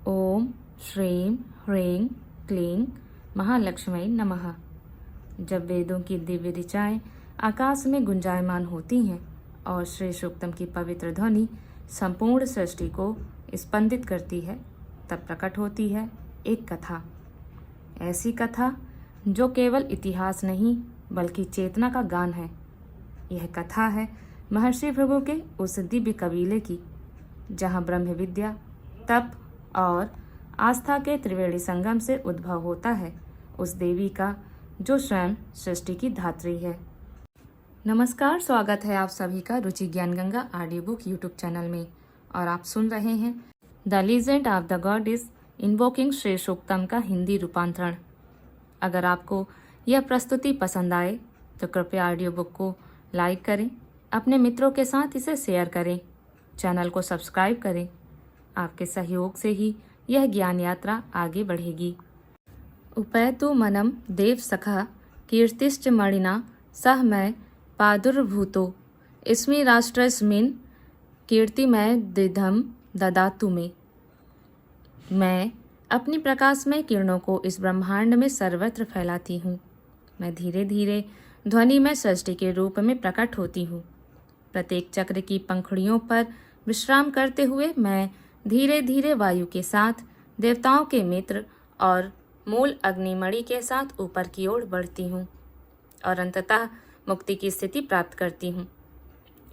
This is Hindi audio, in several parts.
ओम श्रीं ह्रीं क्लीं महालक्ष्मी नमः। जब वेदों की दिव्य ऋचाएं आकाश में गुंजायमान होती हैं और श्री सूक्तम की पवित्र ध्वनि संपूर्ण सृष्टि को स्पंदित करती है, तब प्रकट होती है एक कथा। ऐसी कथा जो केवल इतिहास नहीं बल्कि चेतना का गान है। यह कथा है महर्षि भृगु के उस दिव्य कबीले की, जहाँ ब्रह्म विद्या, तप और आस्था के त्रिवेणी संगम से उद्भव होता है उस देवी का जो स्वयं सृष्टि की धात्री है। नमस्कार, स्वागत है आप सभी का Ruchi Gyan Ganga audio book YouTube channel में, और आप सुन रहे हैं the legend of the god is invoking Shri Suktam का हिंदी रूपांतरण। अगर आपको यह प्रस्तुति पसंद आए तो कृपया ऑडियो बुक को लाइक करें, अपने मित्रों के साथ इसे शेयर करें, चैनल को सब्सक्राइब करें। आपके सहयोग से ही यह ज्ञान यात्रा आगे बढ़ेगी। उपैतु मनम देव सखा कीर्तिश्च मणिना सह मैं पादुर्भूतो इसमें राष्ट्रस्मिन् कीर्तिमय दिधम ददातु में। मैं अपनी प्रकाशमय किरणों को इस ब्रह्मांड में सर्वत्र फैलाती हूँ। मैं धीरे धीरे ध्वनि में सृष्टि के रूप में प्रकट होती हूँ। प्रत्येक चक्र की पंखुड़ियों पर विश्राम करते हुए मैं धीरे धीरे वायु के साथ, देवताओं के मित्र और मूल अग्निमणि के साथ ऊपर की ओर बढ़ती हूँ और अंततः मुक्ति की स्थिति प्राप्त करती हूँ।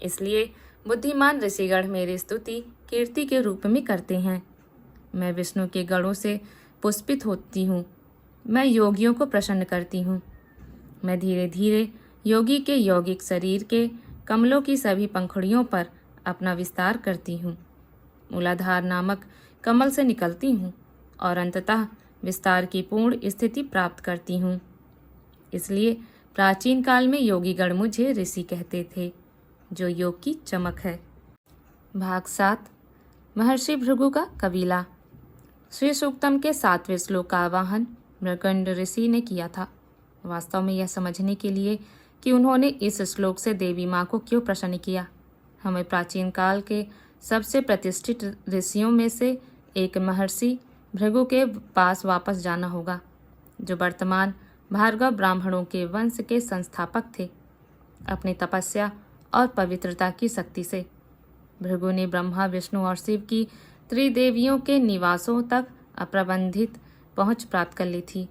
इसलिए बुद्धिमान ऋषिगण मेरी स्तुति कीर्ति के रूप में करते हैं। मैं विष्णु के गणों से पुष्पित होती हूँ। मैं योगियों को प्रसन्न करती हूँ। मैं धीरे धीरे योगी के यौगिक शरीर के कमलों की सभी पंखुड़ियों पर अपना विस्तार करती हूँ। मूलाधार नामक कमल से निकलती हूँ और अंततः विस्तार की पूर्ण स्थिति प्राप्त करती हूँ। इसलिए प्राचीन काल में योगीगण मुझे ऋषि कहते थे, जो योग की चमक है। भाग 7, महर्षि भृगु का कबीला। श्री सूक्तम के 7वें श्लोक का आवाहन मृगंड ऋषि ने किया था। वास्तव में यह समझने के लिए कि उन्होंने इस श्लोक से देवी माँ को क्यों प्रसन्न किया, हमें प्राचीन काल के सबसे प्रतिष्ठित ऋषियों में से एक महर्षि भृगु के पास वापस जाना होगा, जो वर्तमान भार्गव ब्राह्मणों के वंश के संस्थापक थे। अपनी तपस्या और पवित्रता की शक्ति से भृगु ने ब्रह्मा, विष्णु और शिव की त्रिदेवियों के निवासों तक अप्रबंधित पहुंच प्राप्त कर ली थी।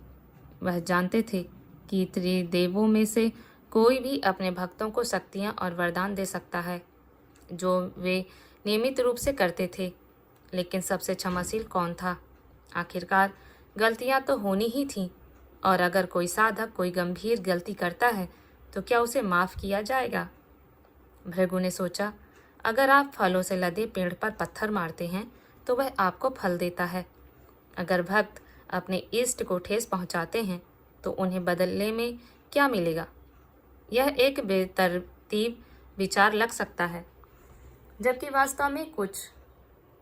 वह जानते थे कि त्रिदेवों में से कोई भी अपने भक्तों को शक्तियां और वरदान दे सकता है, जो वे नियमित रूप से करते थे। लेकिन सबसे क्षमाशील कौन था? आखिरकार गलतियां तो होनी ही थीं, और अगर कोई साधक कोई गंभीर गलती करता है तो क्या उसे माफ़ किया जाएगा? भृगु ने सोचा, अगर आप फलों से लदे पेड़ पर पत्थर मारते हैं तो वह आपको फल देता है। अगर भक्त अपने इष्ट को ठेस पहुंचाते हैं तो उन्हें बदले में क्या मिलेगा? यह एक बेतरतीब विचार लग सकता है, जबकि वास्तव में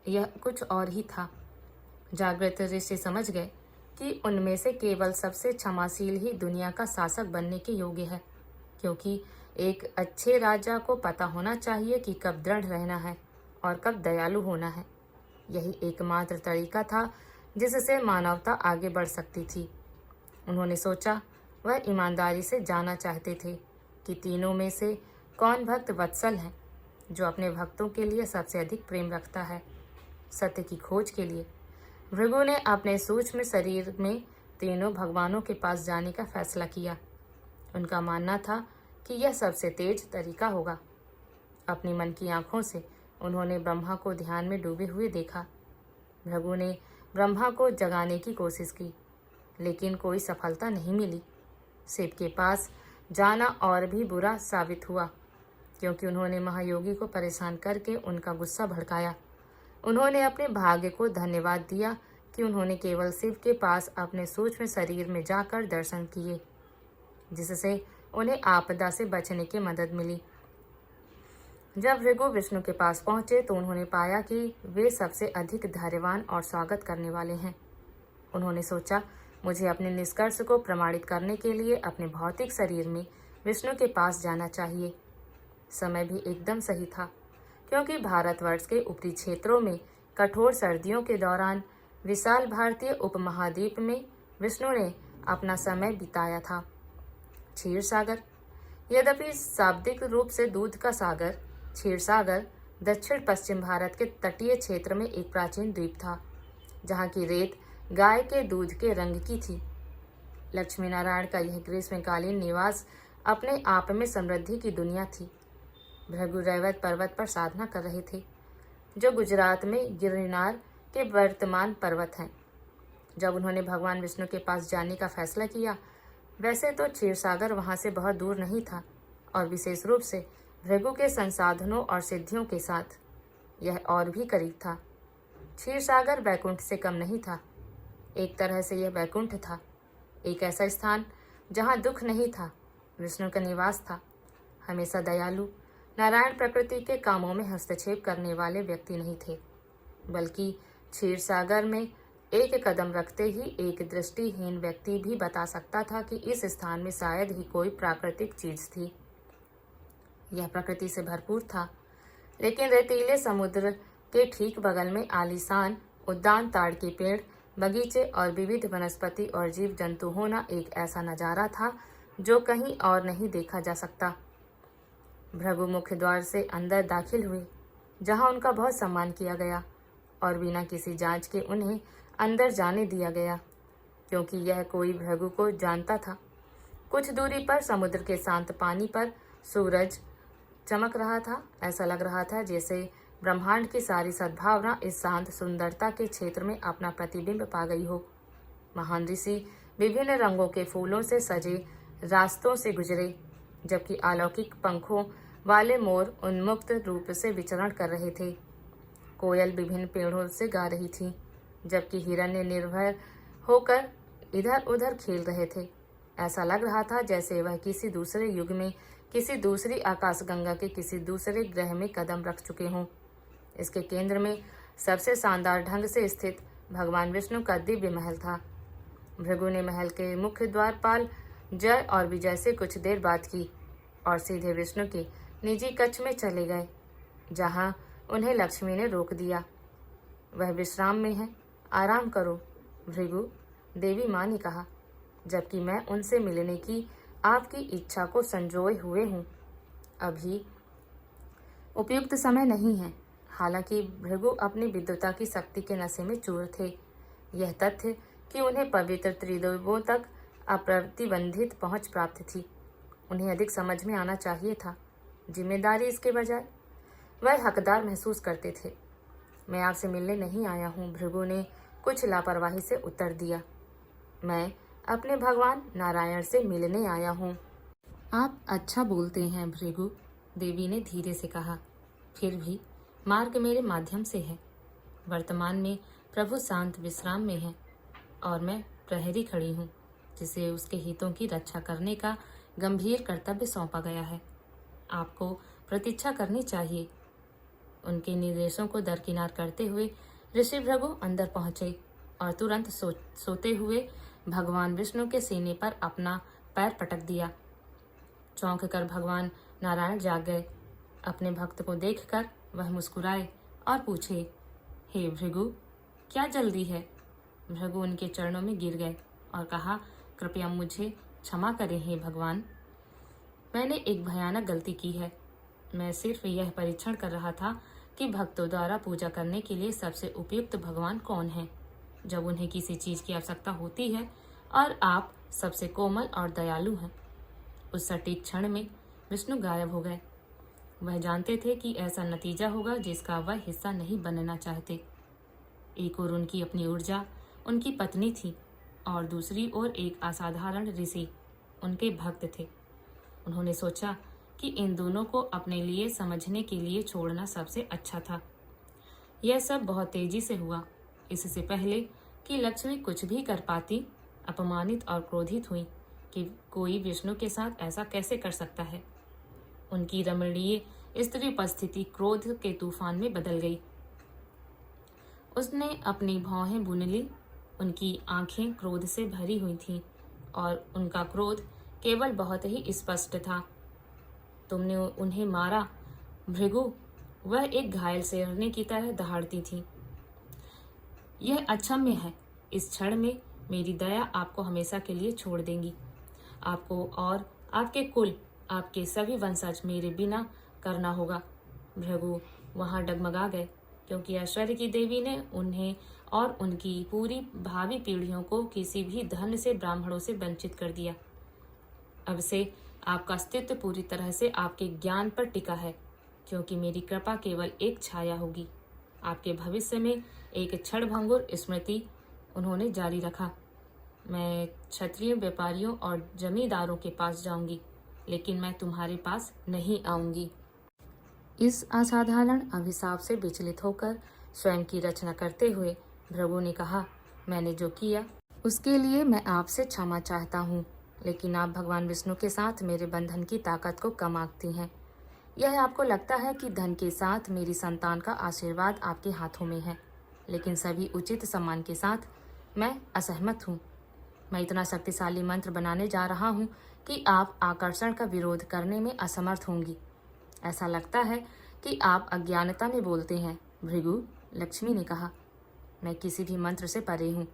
यह कुछ और ही था। जागृत ऋषि समझ गए कि उनमें से केवल सबसे क्षमाशील ही दुनिया का शासक बनने के योग्य है, क्योंकि एक अच्छे राजा को पता होना चाहिए कि कब दृढ़ रहना है और कब दयालु होना है। यही एकमात्र तरीका था जिससे मानवता आगे बढ़ सकती थी। उन्होंने सोचा, वह ईमानदारी से जानना चाहते थे कि तीनों में से कौन भक्त वत्सल है, जो अपने भक्तों के लिए सबसे अधिक प्रेम रखता है। सत्य की खोज के लिए भृगु ने अपने सूक्ष्म शरीर में तीनों भगवानों के पास जाने का फैसला किया। उनका मानना था कि यह सबसे तेज तरीका होगा। अपनी मन की आंखों से उन्होंने ब्रह्मा को ध्यान में डूबे हुए देखा। भृगु ने ब्रह्मा को जगाने की कोशिश की, लेकिन कोई सफलता नहीं मिली। शिव के पास जाना और भी बुरा साबित हुआ, क्योंकि उन्होंने महायोगी को परेशान करके उनका गुस्सा भड़काया। उन्होंने अपने भाग्य को धन्यवाद दिया कि उन्होंने केवल शिव के पास अपने सूक्ष्म शरीर में जाकर दर्शन किए, जिससे उन्हें आपदा से बचने की मदद मिली। जब भृगु विष्णु के पास पहुंचे तो उन्होंने पाया कि वे सबसे अधिक धैर्यवान और स्वागत करने वाले हैं। उन्होंने सोचा, मुझे अपने निष्कर्ष को प्रमाणित करने के लिए अपने भौतिक शरीर में विष्णु के पास जाना चाहिए। समय भी एकदम सही था, क्योंकि भारतवर्ष के ऊपरी क्षेत्रों में कठोर सर्दियों के दौरान विशाल भारतीय उपमहाद्वीप में विष्णु ने अपना समय बिताया था। क्षीर सागर। यद्यपि शाब्दिक रूप से दूध का सागर, क्षीर सागर दक्षिण पश्चिम भारत के तटीय क्षेत्र में एक प्राचीन द्वीप था, जहाँ की रेत गाय के दूध के रंग की थी। लक्ष्मी नारायण का यह ग्रीष्मकालीन निवास अपने आप में समृद्धि की दुनिया थी। भृगु रैवत पर्वत पर साधना कर रहे थे, जो गुजरात में गिरनार के वर्तमान पर्वत हैं। जब उन्होंने भगवान विष्णु के पास जाने का फैसला किया, वैसे तो क्षीरसागर वहां से बहुत दूर नहीं था, और विशेष रूप से भृगु के संसाधनों और सिद्धियों के साथ यह और भी करीब था। क्षीरसागर वैकुंठ से कम नहीं था। एक तरह से यह वैकुंठ था, एक ऐसा स्थान जहाँ दुख नहीं था, विष्णु का निवास था। हमेशा दयालु नारायण प्रकृति के कामों में हस्तक्षेप करने वाले व्यक्ति नहीं थे, बल्कि क्षीरसागर में एक कदम रखते ही एक दृष्टिहीन व्यक्ति भी बता सकता था कि इस स्थान में शायद ही कोई प्राकृतिक चीज थी। यह प्रकृति से भरपूर था, लेकिन रेतीले समुद्र के ठीक बगल में आलीशान उद्यान, ताड़ के पेड़, बगीचे और विविध वनस्पति और जीव जंतु होना एक ऐसा नजारा था जो कहीं और नहीं देखा जा सकता। भृगु मुख्य द्वार से अंदर दाखिल हुए, जहां उनका बहुत सम्मान किया गया और बिना किसी जांच के उन्हें अंदर जाने दिया गया, क्योंकि यह कोई भृगु को जानता था। कुछ दूरी पर समुद्र के शांत पानी पर सूरज चमक रहा था। ऐसा लग रहा था जैसे ब्रह्मांड की सारी सद्भावना इस शांत सुंदरता के क्षेत्र में अपना प्रतिबिंब पा गई हो। महान ऋषि विभिन्न रंगों के फूलों से सजे रास्तों से गुजरे, जबकि अलौकिक पंखों वाले मोर उन्मुक्त रूप से विचरण कर रहे थे। कोयल विभिन्न पेड़ों से गा रही थी, जबकि हिरण्य निर्भय होकर इधर उधर खेल रहे थे। ऐसा लग रहा था जैसे वह किसी दूसरे युग में, किसी दूसरी आकाशगंगा के किसी दूसरे ग्रह में कदम रख चुके हों। इसके केंद्र में सबसे शानदार ढंग से स्थित भगवान विष्णु का दिव्य महल था। भृगु ने महल के मुख्य द्वारपाल जय और विजय से कुछ देर बात की और सीधे विष्णु के निजी कक्ष में चले गए, जहां उन्हें लक्ष्मी ने रोक दिया। वह विश्राम में है, आराम करो भृगु, देवी माँ ने कहा, जबकि मैं उनसे मिलने की आपकी इच्छा को संजोए हुए हूँ। अभी उपयुक्त समय नहीं है। हालांकि भृगु अपनी विद्वता की शक्ति के नशे में चूर थे। यह तथ्य कि उन्हें पवित्र त्रिदेवों तक अप्रतिबंधित पहुंच प्राप्त थी, उन्हें अधिक समझ में आना चाहिए था। जिम्मेदारी इसके बजाय वह हकदार महसूस करते थे। मैं आपसे मिलने नहीं आया हूँ, भृगु ने कुछ लापरवाही से उत्तर दिया। मैं अपने भगवान नारायण से मिलने आया हूँ। आप अच्छा बोलते हैं भृगु, देवी ने धीरे से कहा। फिर भी मार्ग मेरे माध्यम से है। वर्तमान में प्रभु शांत विश्राम में है और मैं प्रहरी खड़ी हूँ, जिसे उसके हितों की रक्षा करने का गंभीर कर्तव्य सौंपा गया है। आपको प्रतीक्षा करनी चाहिए। उनके निर्देशों को दरकिनार करते हुए ऋषि भृगु अंदर पहुंचे और तुरंत सोते हुए भगवान विष्णु के सीने पर अपना पैर पटक दिया। चौंक कर भगवान नारायण जाग गए। अपने भक्त को देखकर वह मुस्कुराए और पूछे, हे भृगु, क्या जल्दी है? भृगु उनके चरणों में गिर गए और कहा, कृपया मुझे क्षमा करें हे भगवान, मैंने एक भयानक गलती की है। मैं सिर्फ यह परीक्षण कर रहा था कि भक्तों द्वारा पूजा करने के लिए सबसे उपयुक्त भगवान कौन है। जब उन्हें किसी चीज की आवश्यकता होती है और आप सबसे कोमल और दयालु हैं। उस सटीक क्षण में विष्णु गायब हो गए। वह जानते थे कि ऐसा नतीजा होगा जिसका वह हिस्सा नहीं बनना चाहते। एक ओर उनकी अपनी ऊर्जा, उनकी पत्नी थी, और दूसरी ओर एक असाधारण ऋषि, उनके भक्त थे। उन्होंने सोचा कि इन दोनों को अपने लिए समझने के लिए छोड़ना सबसे अच्छा था। यह सब बहुत तेजी से हुआ। इससे पहले कि लक्ष्मी कुछ भी कर पाती, अपमानित और क्रोधित हुई कि कोई विष्णु के साथ ऐसा कैसे कर सकता है। उनकी रमणीय स्त्री उपस्थिति क्रोध के तूफान में बदल गई। उसने अपनी भौहें बुन ली। उनकी आंखें क्रोध से भरी हुई थीं और उनका क्रोध केवल बहुत ही स्पष्ट था। तुमने उन्हें मारा भृगु, वह एक घायल शेरनी की तरह दहाड़ती थी। यह अक्षम्य है। इस क्षण में मेरी दया आपको हमेशा के लिए छोड़ देंगी। आपको और आपके कुल, आपके सभी वंशज मेरे बिना करना होगा। भृगु वहां डगमगा गए, क्योंकि ऐश्वर्य की देवी ने उन्हें और उनकी पूरी भावी पीढ़ियों को किसी भी धन से ब्राह्मणों से वंचित कर दिया। अब से आपका अस्तित्व पूरी तरह से आपके ज्ञान पर टिका है, क्योंकि मेरी कृपा केवल एक छाया होगी। आपके भविष्य में एक क्षणभंगुर स्मृति उन्होंने जारी रखा। मैं क्षत्रियों, व्यापारियों और जमींदारों के पास जाऊंगी, लेकिन मैं तुम्हारे पास नहीं आऊंगी। इस असाधारण अभिशाप से विचलित होकर स्वयं की रचना करते हुए भृगु ने कहा, मैंने जो किया उसके लिए मैं आपसे क्षमा चाहता हूँ, लेकिन आप भगवान विष्णु के साथ मेरे बंधन की ताकत को कम आंकती हैं। यह आपको लगता है कि धन के साथ मेरी संतान का आशीर्वाद आपके हाथों में है, लेकिन सभी उचित सम्मान के साथ मैं असहमत हूँ। मैं इतना शक्तिशाली मंत्र बनाने जा रहा हूँ कि आप आकर्षण का विरोध करने में असमर्थ होंगी। ऐसा लगता है कि आप अज्ञानता में बोलते हैं। भृगु, लक्ष्मी ने कहा, मैं किसी भी मंत्र से परे हूँ।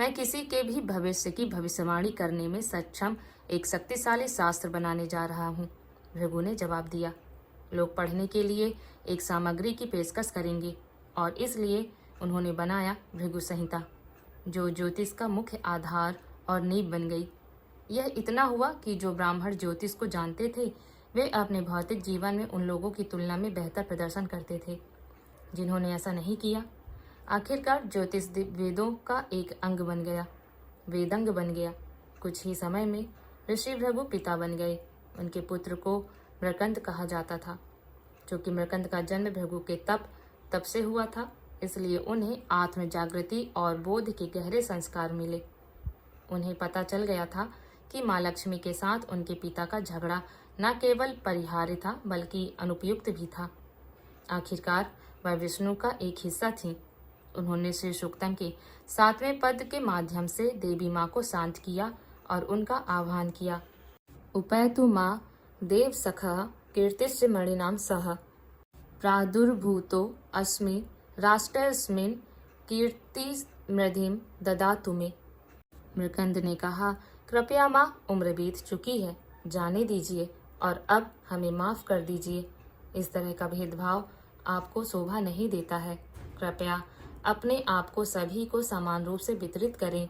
मैं किसी के भी भविष्य की भविष्यवाणी करने में सक्षम एक शक्तिशाली शास्त्र बनाने जा रहा हूँ। भृगु ने जवाब दिया, लोग पढ़ने के लिए एक सामग्री की पेशकश करेंगे, और इसलिए उन्होंने बनाया भृगु संहिता, जो ज्योतिष का मुख्य आधार और नींव बन गई। यह इतना हुआ कि जो ब्राह्मण ज्योतिष को जानते थे वे अपने भौतिक जीवन में उन लोगों की तुलना में बेहतर प्रदर्शन करते थे जिन्होंने ऐसा नहीं किया। आखिरकार ज्योतिष वेदों का एक अंग बन गया, वेदंग बन गया। कुछ ही समय में ऋषि भृगु पिता बन गए। उनके पुत्र को मृकंद कहा जाता था। क्योंकि मृकंद का जन्म भृगु के तप से हुआ था, इसलिए उन्हें आत्म जागृति और बोध के गहरे संस्कार मिले। उन्हें पता चल गया था कि माँ लक्ष्मी के साथ उनके पिता का झगड़ा न केवल परिहार्य था बल्कि अनुपयुक्त भी था। आखिरकार वह विष्णु का एक हिस्सा थी। उन्होंने श्री सूक्तम के 7वें पद के माध्यम से देवी माँ को शांत किया और उनका आह्वान किया। उपैतु माँ देव सखः कीर्तिश्च मणिनाम सह प्रादुर्भूतो अस्मि राष्ट्रस्मिन् कीर्ति मृधिम ददातु मे। मृकंद ने कहा, कृपया माँ, उम्र बीत चुकी है, जाने दीजिए और अब हमें माफ कर दीजिए। इस तरह का भेदभाव आपको शोभा नहीं देता है। कृपया अपने आप को सभी को समान रूप से वितरित करें।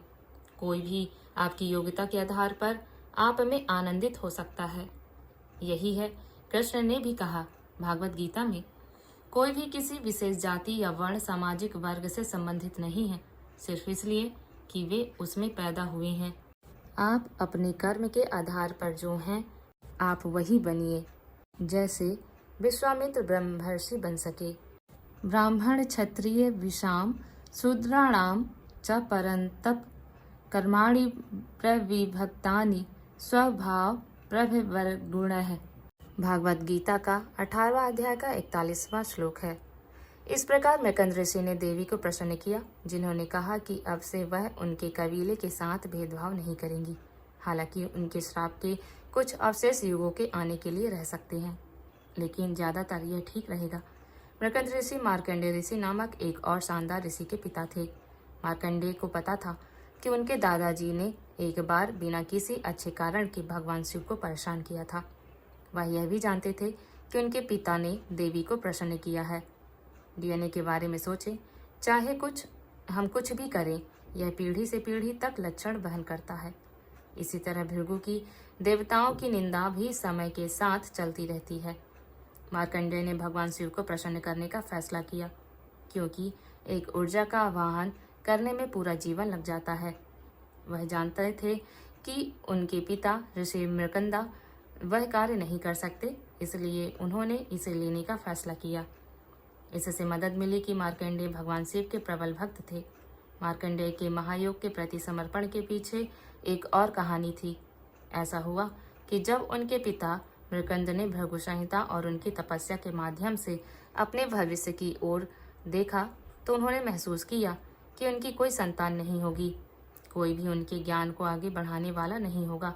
कोई भी आपकी योग्यता के आधार पर आप में आनंदित हो सकता है। यही है कृष्ण ने भी कहा भागवत गीता में, कोई भी किसी विशेष जाति या वर्ण सामाजिक वर्ग से संबंधित नहीं है, सिर्फ इसलिए कि वे उसमें पैदा हुए हैं। आप अपने कर्म के आधार पर जो हैं आप वही बनिए। जैसे विश्वामित्र ब्रह्मर्षि बन सके। ब्राह्मण क्षत्रिय विषाम शूद्राणाम च परंतप कर्माणि प्रविभक्तानि स्वभाव प्रभिवर्गुणः। भागवत गीता का 18वां अध्याय का 41वां श्लोक है। इस प्रकार मृकंद ऋषि ने देवी को प्रसन्न किया, जिन्होंने कहा कि अब से वह उनके कबीले के साथ भेदभाव नहीं करेंगी। हालांकि उनके श्राप के कुछ अवशेष युगों के आने के लिए रह सकते हैं, लेकिन ज्यादातर यह ठीक रहेगा। मृकंद ऋषि मार्कंडेय ऋषि नामक एक और शानदार ऋषि के पिता थे। मार्कंडेय को पता था कि उनके दादाजी ने एक बार बिना किसी अच्छे कारण के भगवान शिव को परेशान किया था। वह यह भी जानते थे कि उनके पिता ने देवी को प्रसन्न किया है। डीएनए के बारे में सोचे, चाहे हम कुछ भी करें, यह पीढ़ी से पीढ़ी तक लक्षण वहन करता है। इसी तरह भृगु की देवताओं की निंदा भी समय के साथ चलती रहती है। मार्कंडेय ने भगवान शिव को प्रसन्न करने का फैसला किया, क्योंकि एक ऊर्जा का आवाहन करने में पूरा जीवन लग जाता है। वह जानते थे कि उनके पिता ऋषि मृकंदा वह कार्य नहीं कर सकते, इसलिए उन्होंने इसे लेने का फैसला किया। इससे मदद मिली कि मार्कंडेय भगवान शिव के प्रबल भक्त थे। मार्कंडेय के महायोग के प्रति समर्पण के पीछे एक और कहानी थी। ऐसा हुआ कि जब उनके पिता मृकंद ने भृगु संहिता और उनकी तपस्या के माध्यम से अपने भविष्य की ओर देखा, तो उन्होंने महसूस किया कि उनकी कोई संतान नहीं होगी। कोई भी उनके ज्ञान को आगे बढ़ाने वाला नहीं होगा।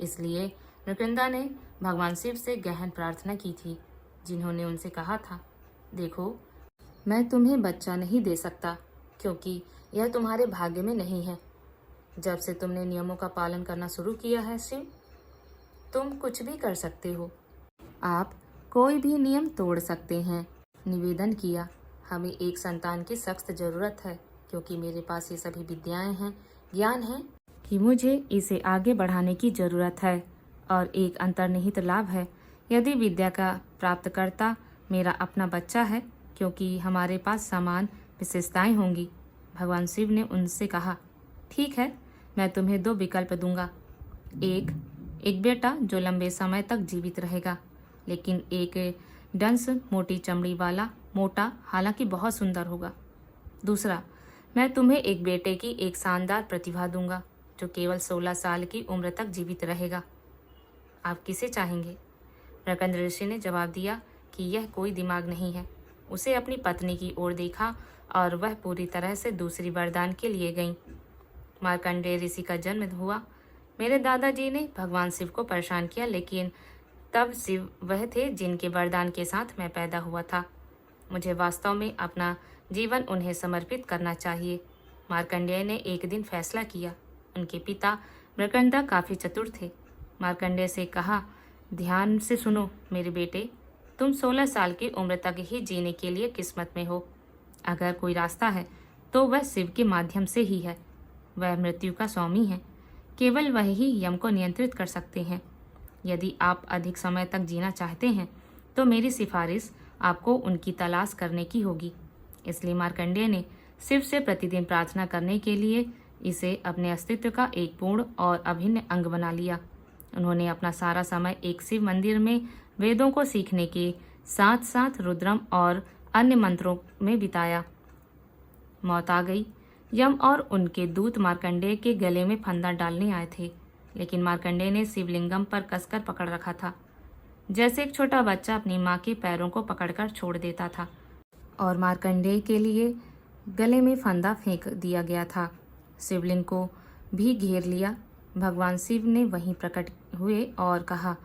इसलिए मृकंदा ने भगवान शिव से गहन प्रार्थना की थी, जिन्होंने उनसे कहा था, देखो, मैं तुम्हें बच्चा नहीं दे सकता, क्योंकि यह तुम्हारे भाग्य में नहीं है। जब से तुमने नियमों का पालन करना शुरू किया है शिव, तुम कुछ भी कर सकते हो। आप कोई भी नियम तोड़ सकते हैं। निवेदन किया, हमें एक संतान की सख्त जरूरत है, क्योंकि मेरे पास ये सभी विद्याएं हैं, ज्ञान है कि मुझे इसे आगे बढ़ाने की जरूरत है। और एक अंतर्निहित लाभ है यदि विद्या का प्राप्तकर्ता मेरा अपना बच्चा है, क्योंकि हमारे पास समान विशेषताएं होंगी। भगवान शिव ने उनसे कहा, ठीक है, मैं तुम्हें 2 विकल्प दूंगा। एक बेटा जो लंबे समय तक जीवित रहेगा, लेकिन एक डंस मोटी चमड़ी वाला, मोटा, हालांकि बहुत सुंदर होगा। दूसरा, मैं तुम्हें एक बेटे की एक शानदार प्रतिभा दूंगा जो केवल 16 साल की उम्र तक जीवित रहेगा। आप किसे चाहेंगे? मृकंद ऋषि ने जवाब दिया कि यह कोई दिमाग नहीं है। उसे अपनी पत्नी की ओर देखा और वह पूरी तरह से दूसरी वरदान के लिए गईं। मार्कंडेय ऋषि का जन्म हुआ। मेरे दादाजी ने भगवान शिव को परेशान किया, लेकिन तब शिव वह थे जिनके वरदान के साथ मैं पैदा हुआ था। मुझे वास्तव में अपना जीवन उन्हें समर्पित करना चाहिए। मार्कंडेय ने एक दिन फैसला किया। उनके पिता मृकंदा काफी चतुर थे। मार्कंडेय से कहा, ध्यान से सुनो मेरे बेटे, तुम 16 साल की उम्र तक ही जीने के लिए किस्मत में हो। अगर कोई रास्ता है तो वह शिव के माध्यम से ही है। वह मृत्यु का स्वामी है। केवल वह ही यम को नियंत्रित कर सकते हैं। यदि आप अधिक समय तक जीना चाहते हैं तो मेरी सिफारिश आपको उनकी तलाश करने की होगी। इसलिए मार्कंडेय ने शिव से प्रतिदिन प्रार्थना करने के लिए इसे अपने अस्तित्व का एक पूर्ण और अभिन्न अंग बना लिया। उन्होंने अपना सारा समय एक शिव मंदिर में वेदों को सीखने के साथ साथ रुद्रम और अन्य मंत्रों में बिताया। मौत आ गई। यम और उनके दूत मार्कंडेय के गले में फंदा डालने आए थे, लेकिन मार्कंडेय ने शिवलिंगम पर कसकर पकड़ रखा था, जैसे एक छोटा बच्चा अपनी माँ के पैरों को पकड़कर छोड़ देता था। और मार्कंडेय के लिए गले में फंदा फेंक दिया गया था। शिवलिंग को भी घेर लिया। भगवान शिव ने वहीं प्रकट हुए और कहा,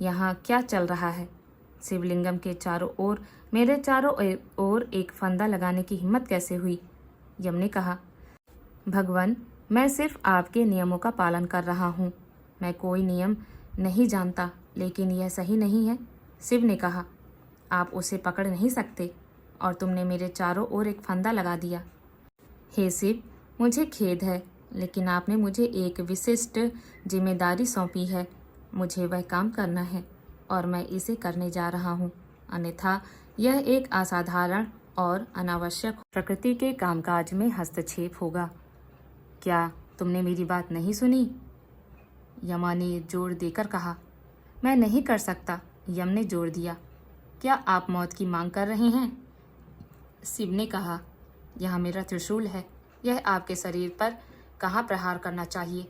यहाँ क्या चल रहा है? शिवलिंगम के चारों ओर, मेरे चारों ओर एक फंदा लगाने की हिम्मत कैसे हुई? यम ने कहा, भगवान, मैं सिर्फ आपके नियमों का पालन कर रहा हूँ। मैं कोई नियम नहीं जानता, लेकिन यह सही नहीं है। शिव ने कहा, आप उसे पकड़ नहीं सकते और तुमने मेरे चारों ओर एक फंदा लगा दिया। हे शिव, मुझे खेद है, लेकिन आपने मुझे एक विशिष्ट जिम्मेदारी सौंपी है। मुझे वह काम करना है और मैं इसे करने जा रहा हूँ, अन्यथा यह एक असाधारण और अनावश्यक प्रकृति के कामकाज में हस्तक्षेप होगा। क्या तुमने मेरी बात नहीं सुनी? यमा ने जोर देकर कहा। मैं नहीं कर सकता, यम ने जोर दिया। क्या आप मौत की मांग कर रहे हैं? शिव ने कहा, यहाँ मेरा त्रिशूल है, यह आपके शरीर पर कहाँ प्रहार करना चाहिए?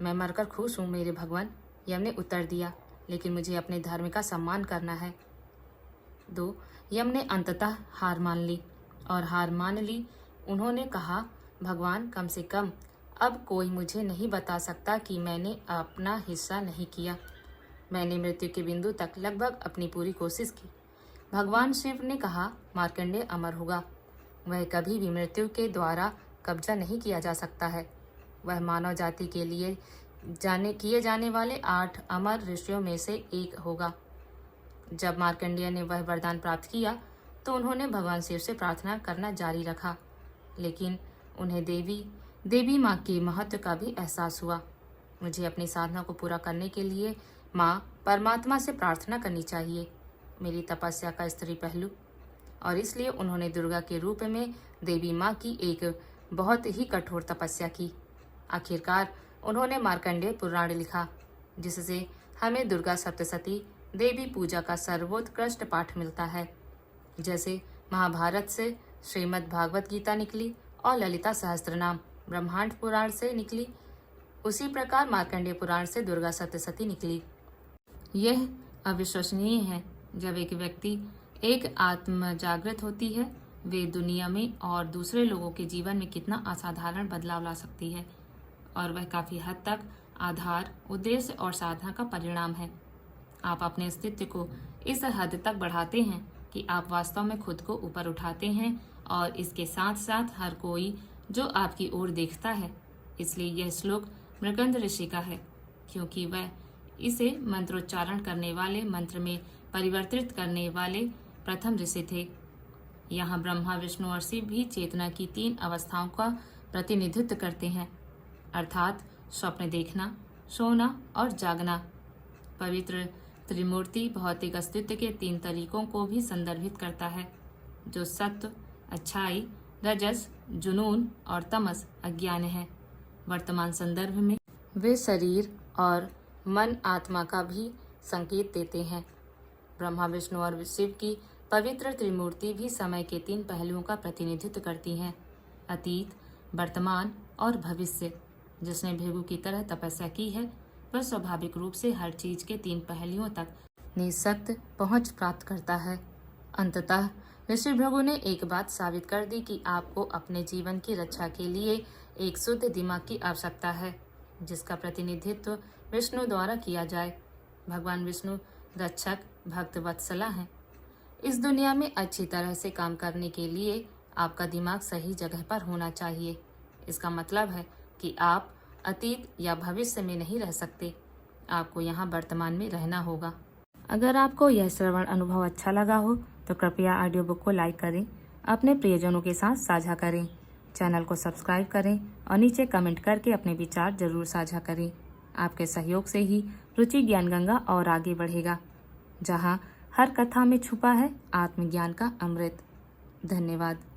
मैं मरकर खुश हूँ मेरे भगवान, यम ने उत्तर दिया, लेकिन मुझे अपने धर्म का सम्मान करना है। यम ने अंततः हार मान ली और हार मान ली। उन्होंने कहा, भगवान, कम से कम अब कोई मुझे नहीं बता सकता कि मैंने अपना हिस्सा नहीं किया। मैंने मृत्यु के बिंदु तक लगभग अपनी पूरी कोशिश की। भगवान शिव ने कहा, मार्कंडेय अमर होगा। वह कभी भी मृत्यु के द्वारा कब्जा नहीं किया जा सकता है। वह मानव जाति के लिए किए जाने वाले 8 अमर ऋषियों में से एक होगा। जब मार्कंडेय ने वह वरदान प्राप्त किया तो उन्होंने भगवान शिव से प्रार्थना करना जारी रखा, लेकिन उन्हें देवी माँ के महत्व का भी एहसास हुआ। मुझे अपनी साधना को पूरा करने के लिए माँ परमात्मा से प्रार्थना करनी चाहिए, मेरी तपस्या का स्त्री पहलू। और इसलिए उन्होंने दुर्गा के रूप में देवी माँ की एक बहुत ही कठोर तपस्या की। आखिरकार उन्होंने मार्कंडेय पुराण लिखा, जिससे हमें दुर्गा सप्तशती देवी पूजा का सर्वोत्कृष्ट पाठ मिलता है। जैसे महाभारत से श्रीमद् भागवत गीता निकली और ललिता सहस्त्रनाम ब्रह्मांड पुराण से निकली, उसी प्रकार मार्कंडेय पुराण से दुर्गा सप्तशती निकली। यह अविश्वसनीय है। जब एक व्यक्ति एक आत्मा जागृत होती है, वे दुनिया में और दूसरे लोगों के जीवन में कितना असाधारण बदलाव ला सकती है, और वह काफी हद तक आधार, उद्देश्य और साधना का परिणाम है। आप अपने अस्तित्व को इस हद तक बढ़ाते हैं कि आप वास्तव में खुद को ऊपर उठाते हैं और इसके साथ साथ हर कोई जो आपकी ओर देखता है। इसलिए यह श्लोक मृकंद ऋषि का है, क्योंकि वह इसे मंत्रोच्चारण करने वाले, मंत्र में परिवर्तित करने वाले प्रथम ऋषि थे। यहाँ ब्रह्मा, विष्णु और शिव भी चेतना की 3 अवस्थाओं का प्रतिनिधित्व करते हैं, अर्थात स्वप्न देखना, सोना और जागना। पवित्र त्रिमूर्ति भौतिक अस्तित्व के 3 तरीकों को भी संदर्भित करता है, जो सत्व, अच्छाई, रजस, जुनून और तमस, अज्ञान है। वर्तमान संदर्भ में वे शरीर और मन, आत्मा का भी संकेत देते हैं। ब्रह्मा, विष्णु और शिव की पवित्र त्रिमूर्ति भी समय के 3 पहलुओं का प्रतिनिधित्व करती हैं, अतीत, वर्तमान और भविष्य। जिसने भृगु की तरह तपस्या की है वह स्वाभाविक रूप से हर चीज के 3 पहलुओं तक निःशक्त पहुंच प्राप्त करता है। अंततः ऋषि भृगु ने एक बात साबित कर दी कि आपको अपने जीवन की रक्षा के लिए एक शुद्ध दिमाग की आवश्यकता है, जिसका प्रतिनिधित्व विष्णु द्वारा किया जाए। भगवान विष्णु रक्षक, भक्त वत्सला हैं। इस दुनिया में अच्छी तरह से काम करने के लिए आपका दिमाग सही जगह पर होना चाहिए। इसका मतलब है कि आप अतीत या भविष्य में नहीं रह सकते, आपको यहाँ वर्तमान में रहना होगा। अगर आपको यह श्रवण अनुभव अच्छा लगा हो तो कृपया ऑडियो बुक को लाइक करें, अपने प्रियजनों के साथ साझा करें, चैनल को सब्सक्राइब करें और नीचे कमेंट करके अपने विचार जरूर साझा करें। आपके सहयोग से ही रुचि ज्ञान गंगा और आगे बढ़ेगा, जहाँ हर कथा में छुपा है आत्मज्ञान का अमृत। धन्यवाद।